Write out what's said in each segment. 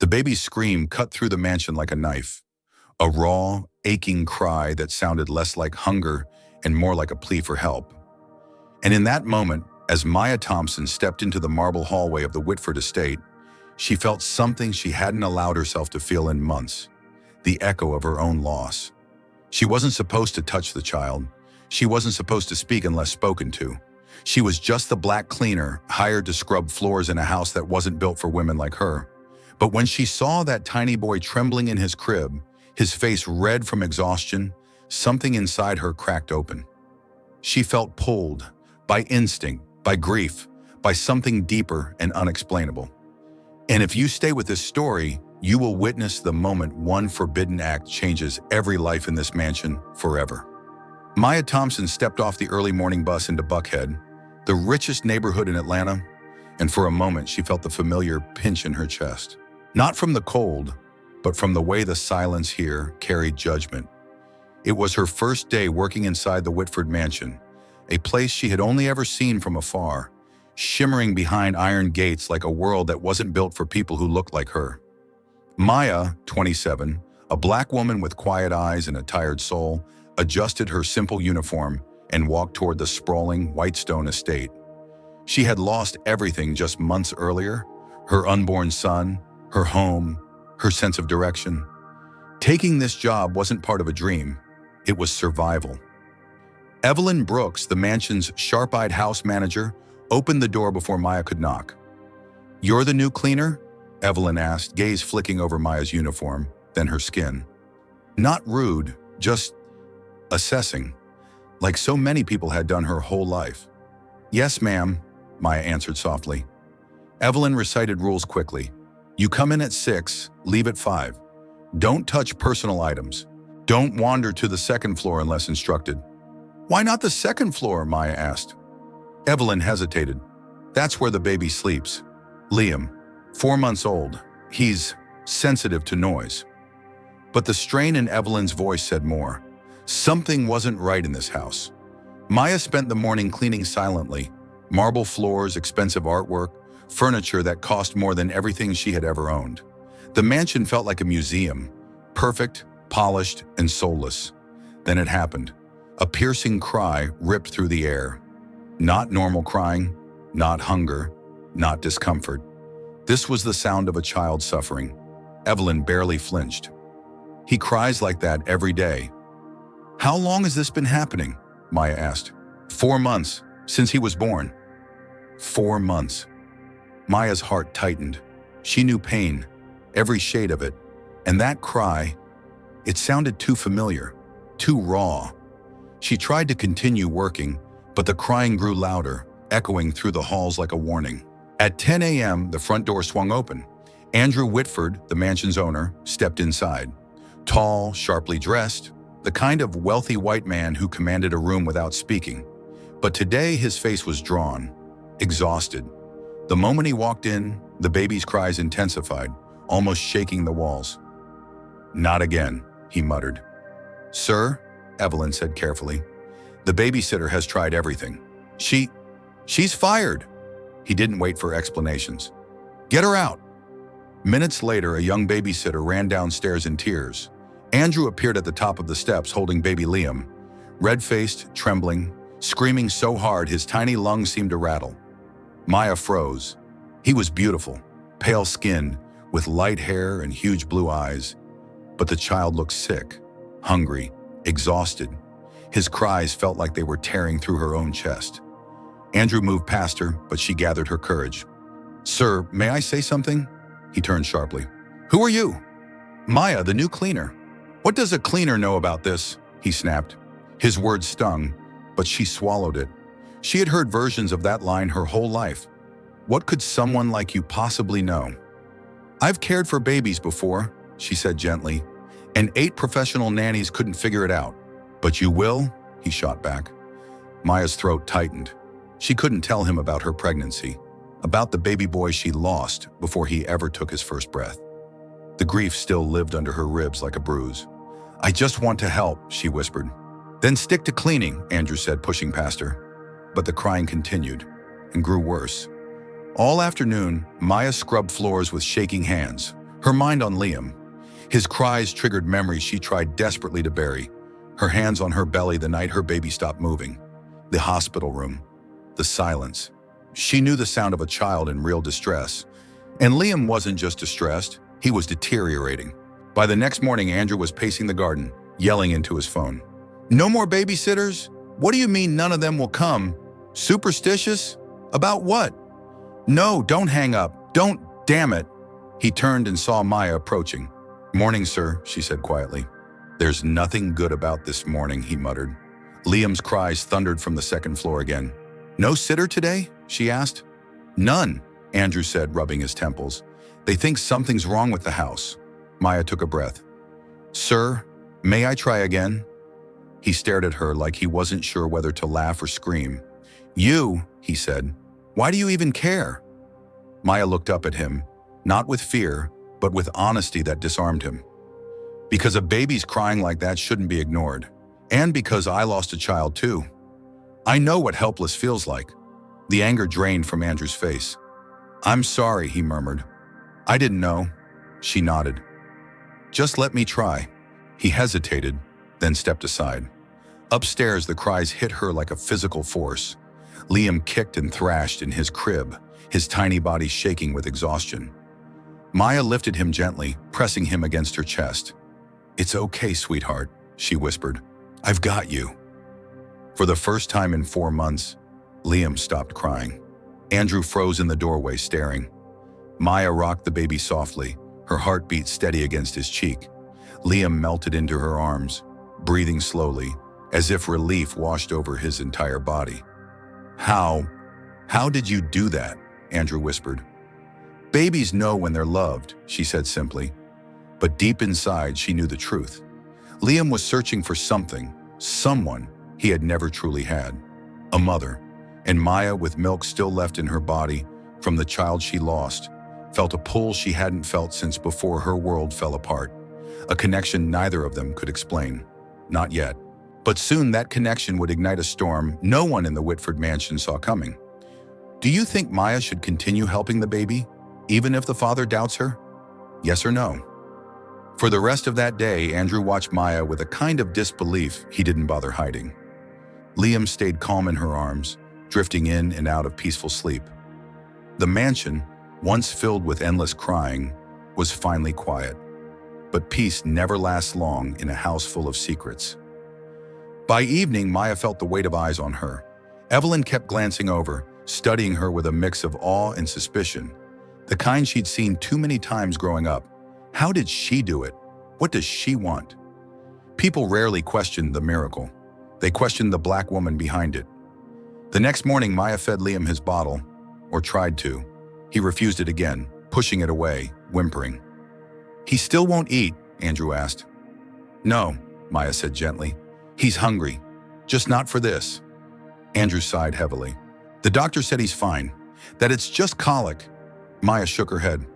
baby's scream cut through the mansion like a knife, a raw, aching cry that sounded less like hunger and more like a plea for help. And in that moment, as Maya Thompson stepped into the marble hallway of the Whitford estate, she felt something she hadn't allowed herself to feel in months, the echo of her own loss. She wasn't supposed to touch the child. She wasn't supposed to speak unless spoken to. She was just the black cleaner hired to scrub floors in a house that wasn't built for women like her. But when she saw that tiny boy trembling in his crib, his face red from exhaustion, something inside her cracked open. She felt pulled, by instinct, by grief, by something deeper and unexplainable. And if you stay with this story, you will witness the moment one forbidden act changes every life in this mansion forever. Maya Thompson stepped off the early morning bus into Buckhead, the richest neighborhood in Atlanta, and for a moment she felt the familiar pinch in her chest. Not from the cold, but from the way the silence here carried judgment. It was her first day working inside the Whitford mansion, a place she had only ever seen from afar, shimmering behind iron gates like a world that wasn't built for people who looked like her. Maya, 27, a black woman with quiet eyes and a tired soul, adjusted her simple uniform and walked toward the sprawling white stone estate. She had lost everything just months earlier: her unborn son, her home, her sense of direction. Taking this job wasn't part of a dream, it was survival. Evelyn Brooks, the mansion's sharp-eyed house manager, opened the door before Maya could knock. "You're the new cleaner?" Evelyn asked, gaze flicking over Maya's uniform, then her skin. Not rude, just assessing, like so many people had done her whole life. "Yes, ma'am," Maya answered softly. Evelyn recited rules quickly. "You come in at 6, leave at 5. Don't touch personal items. Don't wander to the second floor unless instructed." "Why not the second floor?" Maya asked. Evelyn hesitated. "That's where the baby sleeps. Liam, 4 months old. He's sensitive to noise." But the strain in Evelyn's voice said more. Something wasn't right in this house. Maya spent the morning cleaning silently. Marble floors, expensive artwork, furniture that cost more than everything she had ever owned. The mansion felt like a museum, perfect, polished, and soulless. Then it happened. A piercing cry ripped through the air. Not normal crying, not hunger, not discomfort. This was the sound of a child suffering. Evelyn barely flinched. "He cries like that every day." "How long has this been happening?" Maya asked. 4 months, since he was born." 4 months. Maya's heart tightened. She knew pain, every shade of it. And that cry, it sounded too familiar, too raw. She tried to continue working, but the crying grew louder, echoing through the halls like a warning. At 10 a.m., the front door swung open. Andrew Whitford, the mansion's owner, stepped inside. Tall, sharply dressed, the kind of wealthy white man who commanded a room without speaking. But today his face was drawn, exhausted. The moment he walked in, the baby's cries intensified, almost shaking the walls. "Not again," he muttered. "Sir," Evelyn said carefully, "the babysitter has tried everything. She's fired." He didn't wait for explanations. "Get her out." Minutes later, a young babysitter ran downstairs in tears. Andrew appeared at the top of the steps holding baby Liam, red-faced, trembling, screaming so hard his tiny lungs seemed to rattle. Maya froze. He was beautiful, pale skin, with light hair and huge blue eyes. But the child looked sick, hungry, exhausted. His cries felt like they were tearing through her own chest. Andrew moved past her, but she gathered her courage. "Sir, may I say something?" He turned sharply. "Who are you?" "Maya, the new cleaner." "What does a cleaner know about this?" he snapped. His words stung, but she swallowed it. She had heard versions of that line her whole life. What could someone like you possibly know? "I've cared for babies before," she said gently, "and 8 professional nannies couldn't figure it out." "But you will?" he shot back. Maya's throat tightened. She couldn't tell him about her pregnancy, about the baby boy she lost before he ever took his first breath. The grief still lived under her ribs like a bruise. "I just want to help," she whispered. "Then stick to cleaning," Andrew said, pushing past her. But the crying continued and grew worse. All afternoon, Maya scrubbed floors with shaking hands, her mind on Liam. His cries triggered memories she tried desperately to bury. Her hands on her belly the night her baby stopped moving. The hospital room. The silence. She knew the sound of a child in real distress. And Liam wasn't just distressed, he was deteriorating. By the next morning, Andrew was pacing the garden, yelling into his phone. "No more babysitters? What do you mean none of them will come? Superstitious? About what? No, don't hang up. Don't, damn it." He turned and saw Maya approaching. "Morning, sir," she said quietly. "There's nothing good about this morning," he muttered. Liam's cries thundered from the second floor again. "No sitter today?" she asked. "None," Andrew said, rubbing his temples. "They think something's wrong with the house." Maya took a breath. "Sir, may I try again?" He stared at her like he wasn't sure whether to laugh or scream. "You," he said, "why do you even care?" Maya looked up at him, not with fear, but with honesty that disarmed him. "Because a baby's crying like that shouldn't be ignored. And because I lost a child too. I know what helpless feels like." The anger drained from Andrew's face. "I'm sorry," he murmured. "I didn't know." She nodded. "Just let me try." He hesitated, then stepped aside. Upstairs, the cries hit her like a physical force. Liam kicked and thrashed in his crib, his tiny body shaking with exhaustion. Maya lifted him gently, pressing him against her chest. "It's okay, sweetheart," she whispered. "I've got you." For the first time in 4 months, Liam stopped crying. Andrew froze in the doorway, staring. Maya rocked the baby softly, her heartbeat steady against his cheek. Liam melted into her arms, breathing slowly, as if relief washed over his entire body. How did you do that?" Andrew whispered. "Babies know when they're loved," she said simply. But deep inside, she knew the truth. Liam was searching for something, someone he had never truly had. A mother. And Maya, with milk still left in her body from the child she lost, felt a pull she hadn't felt since before her world fell apart. A connection neither of them could explain. Not yet. But soon that connection would ignite a storm no one in the Whitford mansion saw coming. "Do you think Maya should continue helping the baby, even if the father doubts her? Yes or no?" For the rest of that day, Andrew watched Maya with a kind of disbelief he didn't bother hiding. Liam stayed calm in her arms, drifting in and out of peaceful sleep. The mansion, once filled with endless crying, was finally quiet. But peace never lasts long in a house full of secrets. By evening, Maya felt the weight of eyes on her. Evelyn kept glancing over, studying her with a mix of awe and suspicion, the kind she'd seen too many times growing up. How did she do it? What does she want? People rarely questioned the miracle. They questioned the black woman behind it. The next morning, Maya fed Liam his bottle, or tried to. He refused it again, pushing it away, whimpering. "He still won't eat?" Andrew asked. "No," Maya said gently. "He's hungry, just not for this." Andrew sighed heavily. "The doctor said he's fine, that it's just colic." Maya shook her head.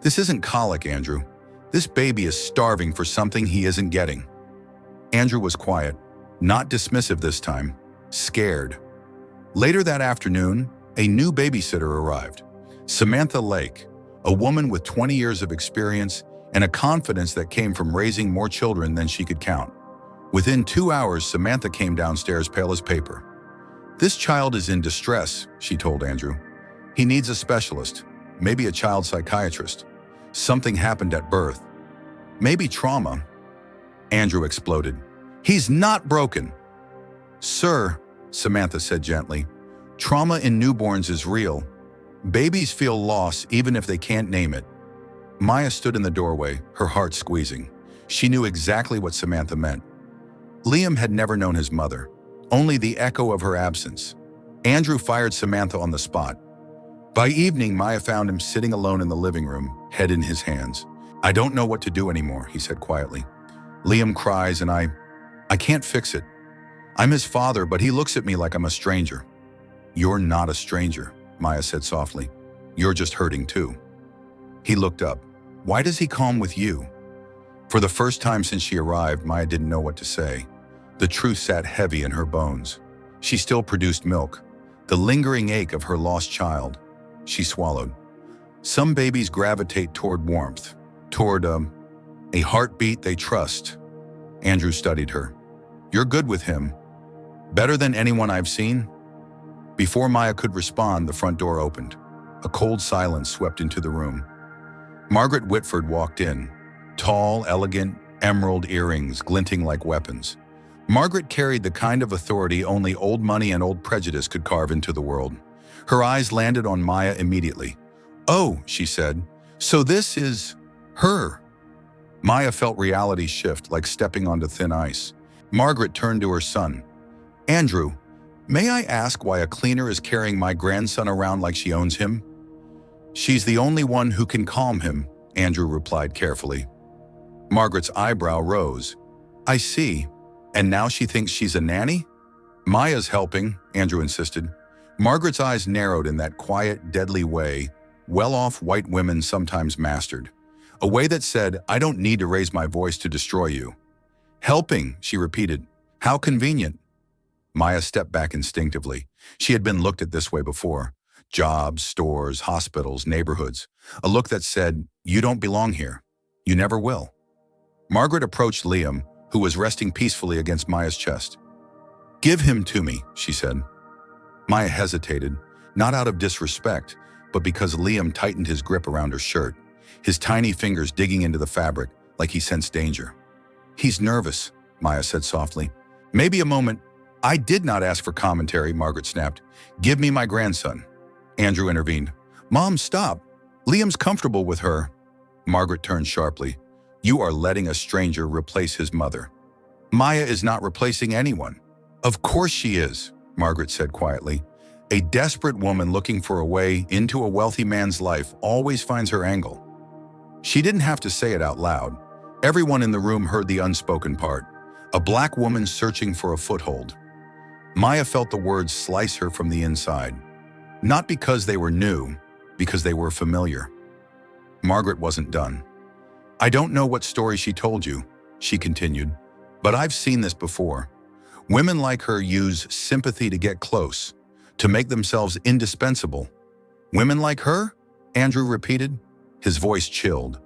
"This isn't colic, Andrew. This baby is starving for something he isn't getting." Andrew was quiet, not dismissive this time, scared. Later that afternoon, a new babysitter arrived. Samantha Lake, a woman with 20 years of experience and a confidence that came from raising more children than she could count. Within 2 hours, Samantha came downstairs pale as paper. "This child is in distress," she told Andrew. "He needs a specialist, maybe a child psychiatrist. Something happened at birth. Maybe trauma." Andrew exploded. "He's not broken." "Sir," Samantha said gently, "trauma in newborns is real. Babies feel loss even if they can't name it." Maya stood in the doorway, her heart squeezing. She knew exactly what Samantha meant. Liam had never known his mother, only the echo of her absence. Andrew fired Samantha on the spot. By evening, Maya found him sitting alone in the living room, head in his hands. "I don't know what to do anymore," he said quietly. "Liam cries and I can't fix it. I'm his father, but he looks at me like I'm a stranger." "You're not a stranger," Maya said softly. "You're just hurting too." He looked up. "Why does he calm with you?" For the first time since she arrived, Maya didn't know what to say. The truth sat heavy in her bones. She still produced milk, the lingering ache of her lost child. She swallowed. "Some babies gravitate toward warmth, toward a heartbeat they trust. Andrew studied her. You're good with him. Better than anyone I've seen? Before Maya could respond, the front door opened. A cold silence swept into the room. Margaret Whitford walked in. Tall, elegant, emerald earrings glinting like weapons. Margaret carried the kind of authority only old money and old prejudice could carve into the world. Her eyes landed on Maya immediately. "Oh," she said, "so this is her." Maya felt reality shift like stepping onto thin ice. Margaret turned to her son. "Andrew, may I ask why a cleaner is carrying my grandson around like she owns him?" "She's the only one who can calm him," Andrew replied carefully. Margaret's eyebrow rose. "I see. And now she thinks she's a nanny?" "Maya's helping," Andrew insisted. Margaret's eyes narrowed in that quiet, deadly way well-off white women sometimes mastered. A way that said, "I don't need to raise my voice to destroy you." "Helping," she repeated. "How convenient." Maya stepped back instinctively. She had been looked at this way before. Jobs, stores, hospitals, neighborhoods. A look that said, "You don't belong here. You never will." Margaret approached Liam, who was resting peacefully against Maya's chest. "Give him to me," she said. Maya hesitated, not out of disrespect, but because Liam tightened his grip around her shirt, his tiny fingers digging into the fabric like he sensed danger. "He's nervous," Maya said softly. "Maybe a moment." "I did not ask for commentary," Margaret snapped. "Give me my grandson." Andrew intervened. "Mom, stop. Liam's comfortable with her." Margaret turned sharply. "You are letting a stranger replace his mother." "Maya is not replacing anyone." "Of course she is," Margaret said quietly. "A desperate woman looking for a way into a wealthy man's life always finds her angle." She didn't have to say it out loud. Everyone in the room heard the unspoken part. A black woman searching for a foothold. Maya felt the words slice her from the inside. Not because they were new, because they were familiar. Margaret wasn't done. "I don't know what story she told you," she continued, "but I've seen this before. Women like her use sympathy to get close, to make themselves indispensable." "Women like her?" Andrew repeated. His voice chilled.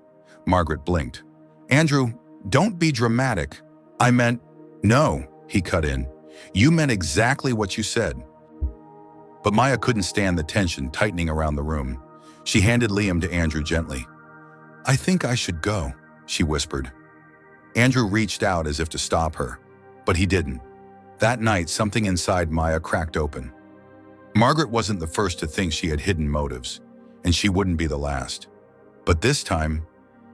Margaret blinked. "Andrew, don't be dramatic. I meant..." "No," he cut in. "You meant exactly what you said." But Maya couldn't stand the tension tightening around the room. She handed Liam to Andrew gently. "I think I should go," she whispered. Andrew reached out as if to stop her, but he didn't. That night, something inside Maya cracked open. Margaret wasn't the first to think she had hidden motives, and she wouldn't be the last. But this time,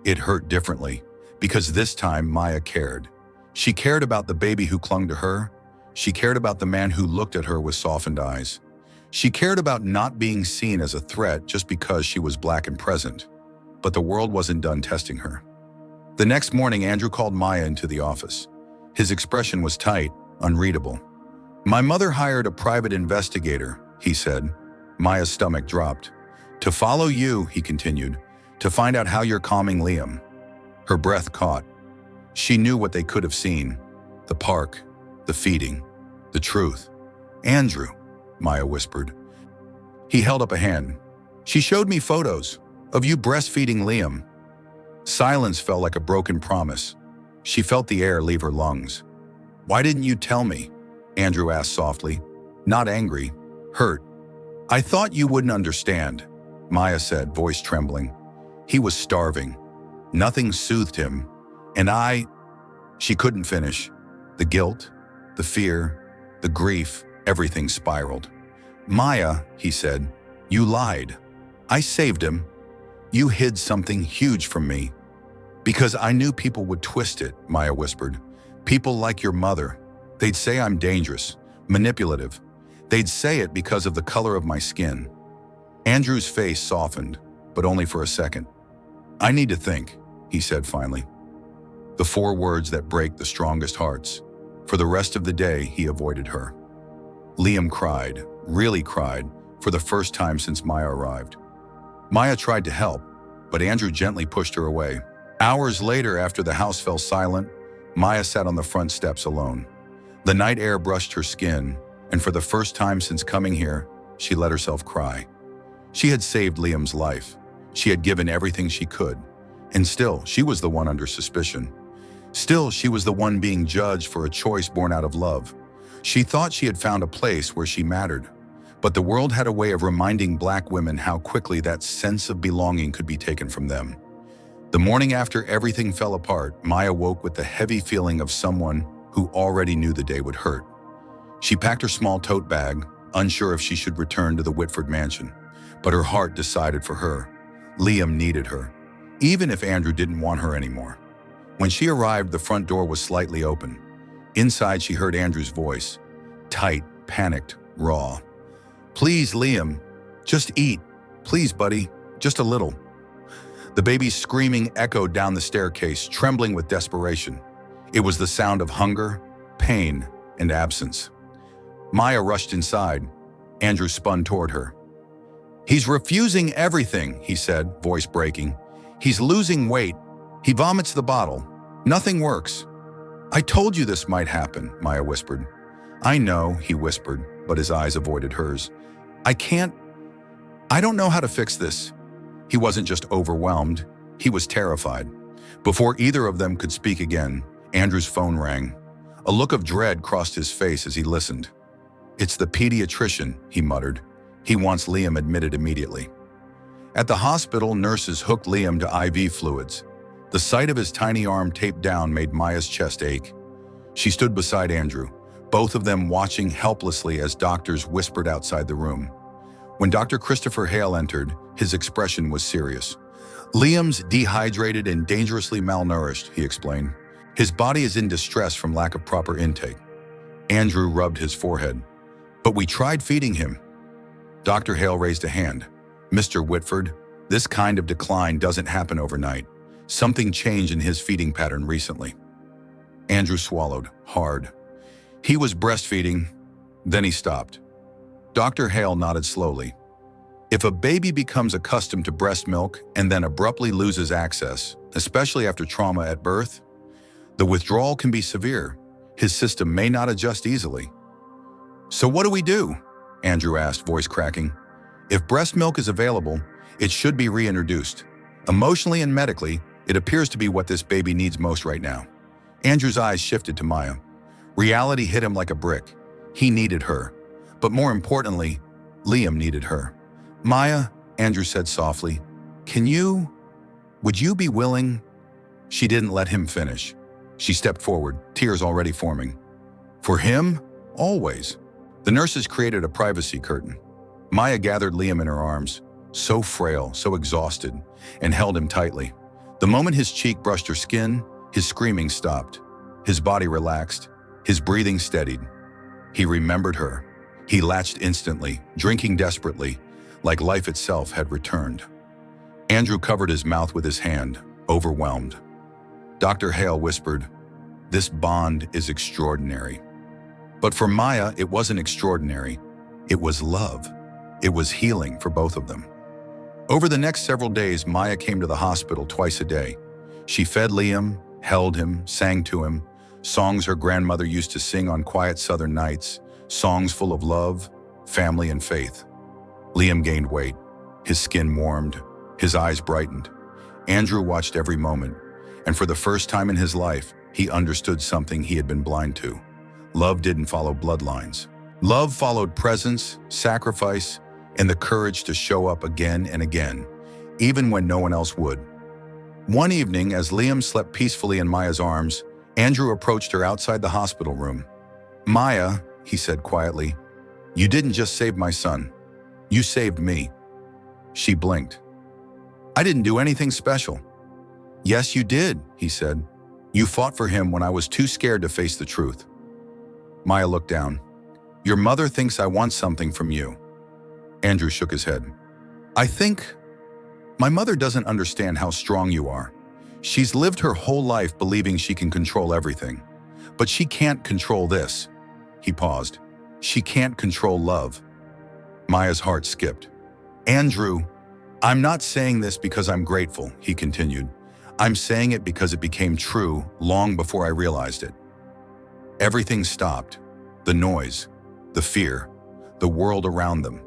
it hurt differently, because this time Maya cared. She cared about the baby who clung to her. She cared about the man who looked at her with softened eyes. She cared about not being seen as a threat just because she was black and present. But the world wasn't done testing her. The next morning, Andrew called Maya into the office. His expression was tight, unreadable. "My mother hired a private investigator," he said. Maya's stomach dropped. "To follow you," he continued, "to find out how you're calming Liam." Her breath caught. She knew what they could have seen. The park, the feeding, the truth. "Andrew," Maya whispered. He held up a hand. "She showed me photos of you breastfeeding Liam." Silence felt like a broken promise. She felt the air leave her lungs. "Why didn't you tell me?" Andrew asked softly. Not angry, hurt. "I thought you wouldn't understand," Maya said, voice trembling. "He was starving. Nothing soothed him. And I..." She couldn't finish. The guilt, the fear, the grief, everything spiraled. "Maya," he said, "you lied. I saved him. You hid something huge from me." "Because I knew people would twist it," Maya whispered. "People like your mother. They'd say I'm dangerous, manipulative. They'd say it because of the color of my skin." Andrew's face softened, but only for a second. "I need to think," he said finally. The 4 words that break the strongest hearts. For the rest of the day, he avoided her. Liam cried, really cried, for the first time since Maya arrived. Maya tried to help, but Andrew gently pushed her away. Hours later, after the house fell silent, Maya sat on the front steps alone. The night air brushed her skin, and for the first time since coming here, she let herself cry. She had saved Liam's life. She had given everything she could, And still, she was the one under suspicion. Still, she was the one being judged for a choice born out of love. She thought she had found a place where she mattered. But the world had a way of reminding Black women how quickly that sense of belonging could be taken from them. The morning after everything fell apart, Maya woke with the heavy feeling of someone who already knew the day would hurt. She packed her small tote bag, unsure if she should return to the Whitford mansion. But her heart decided for her. Liam needed her, even if Andrew didn't want her anymore. When she arrived, the front door was slightly open. Inside, she heard Andrew's voice, tight, panicked, raw. "Please, Liam, just eat. Please, buddy, just a little." The baby's screaming echoed down the staircase, trembling with desperation. It was the sound of hunger, pain, and absence. Maya rushed inside. Andrew spun toward her. "He's refusing everything," he said, voice breaking. "He's losing weight. He vomits the bottle. Nothing works." "I told you this might happen," Maya whispered. "I know," he whispered, but his eyes avoided hers. I don't know how to fix this." He wasn't just overwhelmed, he was terrified. Before either of them could speak again, Andrew's phone rang. A look of dread crossed his face as he listened. "It's the pediatrician," he muttered. "He wants Liam admitted immediately." At the hospital, nurses hooked Liam to IV fluids. The sight of his tiny arm taped down made Maya's chest ache. She stood beside Andrew, both of them watching helplessly as doctors whispered outside the room. When Dr. Christopher Hale entered, his expression was serious. "Liam's dehydrated and dangerously malnourished," he explained. "His body is in distress from lack of proper intake." Andrew rubbed his forehead. "But we tried feeding him." Dr. Hale raised a hand. "Mr. Whitford, this kind of decline doesn't happen overnight. Something changed in his feeding pattern recently." Andrew swallowed, hard. He was breastfeeding, then he stopped. Dr. Hale nodded slowly. "If a baby becomes accustomed to breast milk and then abruptly loses access, especially after trauma at birth, the withdrawal can be severe. His system may not adjust easily." "So what do we do?" Andrew asked, voice cracking. "If breast milk is available, it should be reintroduced. Emotionally and medically, it appears to be what this baby needs most right now." Andrew's eyes shifted to Maya. Reality hit him like a brick. He needed her. But more importantly, Liam needed her. "Maya," Andrew said softly, would you be willing?" She didn't let him finish. She stepped forward, tears already forming. "For him? Always." The nurses created a privacy curtain. Maya gathered Liam in her arms, so frail, so exhausted, and held him tightly. The moment his cheek brushed her skin, his screaming stopped. His body relaxed, his breathing steadied. He remembered her. He latched instantly, drinking desperately, like life itself had returned. Andrew covered his mouth with his hand, overwhelmed. Dr. Hale whispered, "This bond is extraordinary." But for Maya, it wasn't extraordinary. It was love. It was healing for both of them. Over the next several days, Maya came to the hospital twice a day. She fed Liam, held him, sang to him, songs her grandmother used to sing on quiet southern nights, songs full of love, family, and faith. Liam gained weight. His skin warmed. His eyes brightened. Andrew watched every moment, and for the first time in his life, he understood something he had been blind to. Love didn't follow bloodlines. Love followed presence, sacrifice, and the courage to show up again and again, even when no one else would. One evening, as Liam slept peacefully in Maya's arms, Andrew approached her outside the hospital room. "Maya," he said quietly, "you didn't just save my son. You saved me." She blinked. "I didn't do anything special." "Yes, you did," he said. "You fought for him when I was too scared to face the truth." Maya looked down. "Your mother thinks I want something from you." Andrew shook his head. "I think my mother doesn't understand how strong you are. She's lived her whole life believing she can control everything. But she can't control this." He paused. "She can't control love." Maya's heart skipped. "Andrew, I'm not saying this because I'm grateful," he continued. "I'm saying it because it became true long before I realized it." Everything stopped. The noise, the fear, the world around them.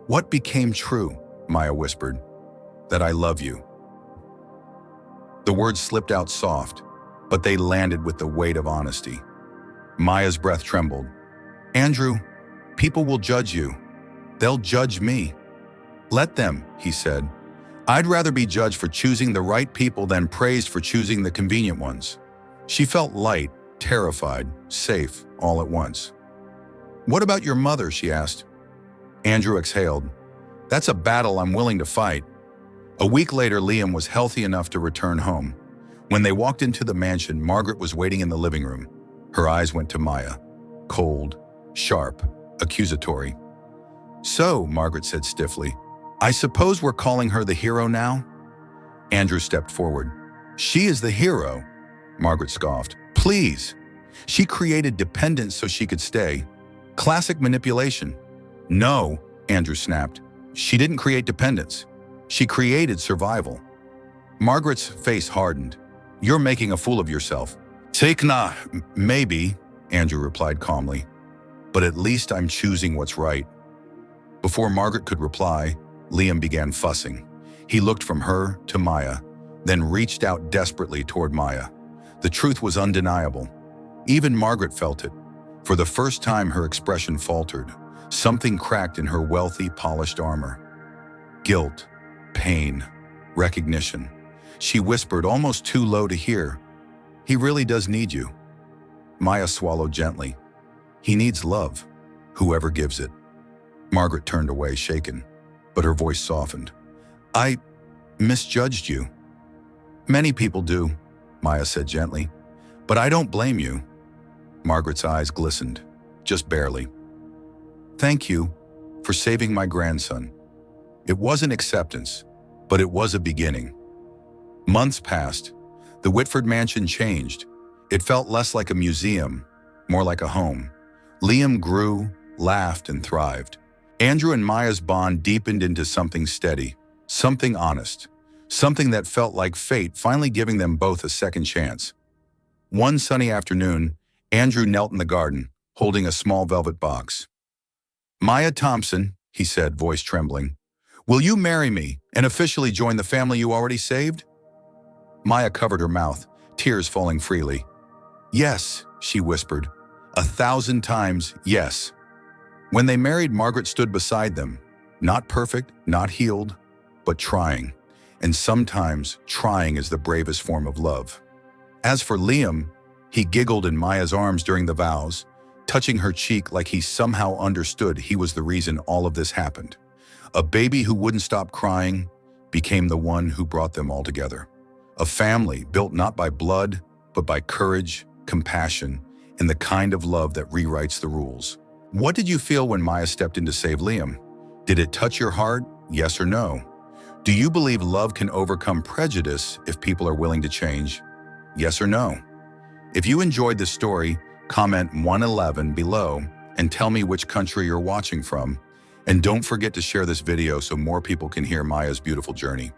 "What became true?" Maya whispered. "That I love you." The words slipped out soft, but they landed with the weight of honesty. Maya's breath trembled. "Andrew, people will judge you. They'll judge me." "Let them," he said. "I'd rather be judged for choosing the right people than praised for choosing the convenient ones." She felt light, terrified, safe, all at once. "What about your mother?" she asked. Andrew exhaled. "That's a battle I'm willing to fight." A week later, Liam was healthy enough to return home. When they walked into the mansion, Margaret was waiting in the living room. Her eyes went to Maya, cold, sharp, accusatory. "So," Margaret said stiffly, "I suppose we're calling her the hero now?" Andrew stepped forward. "She is the hero," Margaret scoffed. "Please. She created dependence so she could stay. Classic manipulation." "No," Andrew snapped. "She didn't create dependence. She created survival." Margaret's face hardened. "You're making a fool of yourself." "Take maybe," Andrew replied calmly. "But at least I'm choosing what's right." Before Margaret could reply, Liam began fussing. He looked from her to Maya, then reached out desperately toward Maya. The truth was undeniable. Even Margaret felt it. For the first time, her expression faltered. Something cracked in her wealthy, polished armor. Guilt, pain, recognition. She whispered, almost too low to hear, "He really does need you." Maya swallowed gently. "He needs love, whoever gives it." Margaret turned away, shaken, but her voice softened. "I misjudged you." "Many people do," Maya said gently. "But I don't blame you." Margaret's eyes glistened, just barely. "Thank you for saving my grandson." It wasn't acceptance, but it was a beginning. Months passed. The Whitford mansion changed. It felt less like a museum, more like a home. Liam grew, laughed, and thrived. Andrew and Maya's bond deepened into something steady, something honest, something that felt like fate finally giving them both a second chance. One sunny afternoon, Andrew knelt in the garden, holding a small velvet box. "Maya Thompson," he said, voice trembling, "will you marry me and officially join the family you already saved?" Maya covered her mouth, tears falling freely. "Yes," she whispered, 1,000 times yes. When they married, Margaret stood beside them, not perfect, not healed, but trying. And sometimes trying is the bravest form of love. As for Liam, he giggled in Maya's arms during the vows, touching her cheek like he somehow understood he was the reason all of this happened. A baby who wouldn't stop crying became the one who brought them all together. A family built not by blood, but by courage, compassion, and the kind of love that rewrites the rules. What did you feel when Maya stepped in to save Liam? Did it touch your heart, yes or no? Do you believe love can overcome prejudice if people are willing to change, yes or no? If you enjoyed this story, comment 111 below and tell me which country you're watching from. And don't forget to share this video so more people can hear Maya's beautiful journey.